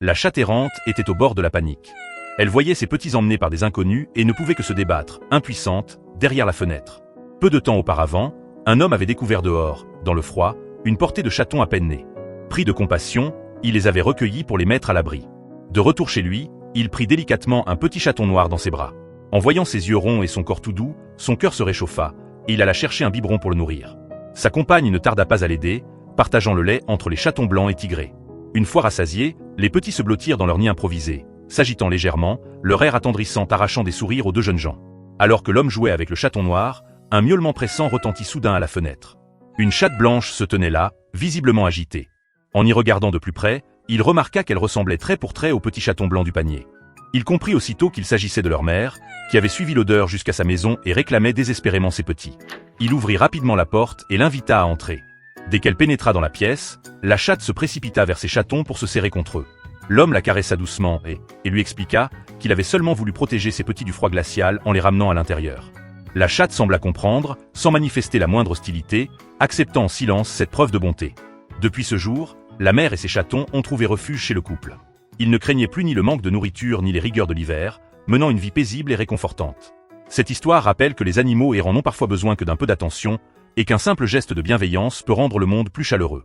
La chatte errante était au bord de la panique. Elle voyait ses petits emmenés par des inconnus et ne pouvait que se débattre, impuissante, derrière la fenêtre. Peu de temps auparavant, un homme avait découvert dehors, dans le froid, une portée de chatons à peine nés. Pris de compassion, il les avait recueillis pour les mettre à l'abri. De retour chez lui, il prit délicatement un petit chaton noir dans ses bras. En voyant ses yeux ronds et son corps tout doux, son cœur se réchauffa, et il alla chercher un biberon pour le nourrir. Sa compagne ne tarda pas à l'aider, partageant le lait entre les chatons blancs et tigrés. Une fois rassasiés, les petits se blottirent dans leur nid improvisé, s'agitant légèrement, leur air attendrissant arrachant des sourires aux deux jeunes gens. Alors que l'homme jouait avec le chaton noir, un miaulement pressant retentit soudain à la fenêtre. Une chatte blanche se tenait là, visiblement agitée. En y regardant de plus près, il remarqua qu'elle ressemblait trait pour trait au petit chaton blanc du panier. Il comprit aussitôt qu'il s'agissait de leur mère, qui avait suivi l'odeur jusqu'à sa maison et réclamait désespérément ses petits. Il ouvrit rapidement la porte et l'invita à entrer. Dès qu'elle pénétra dans la pièce, la chatte se précipita vers ses chatons pour se serrer contre eux. L'homme la caressa doucement et lui expliqua qu'il avait seulement voulu protéger ses petits du froid glacial en les ramenant à l'intérieur. La chatte sembla comprendre, sans manifester la moindre hostilité, acceptant en silence cette preuve de bonté. Depuis ce jour, la mère et ses chatons ont trouvé refuge chez le couple. Ils ne craignaient plus ni le manque de nourriture ni les rigueurs de l'hiver, menant une vie paisible et réconfortante. Cette histoire rappelle que les animaux errants n'ont parfois besoin que d'un peu d'attention, et qu'un simple geste de bienveillance peut rendre le monde plus chaleureux.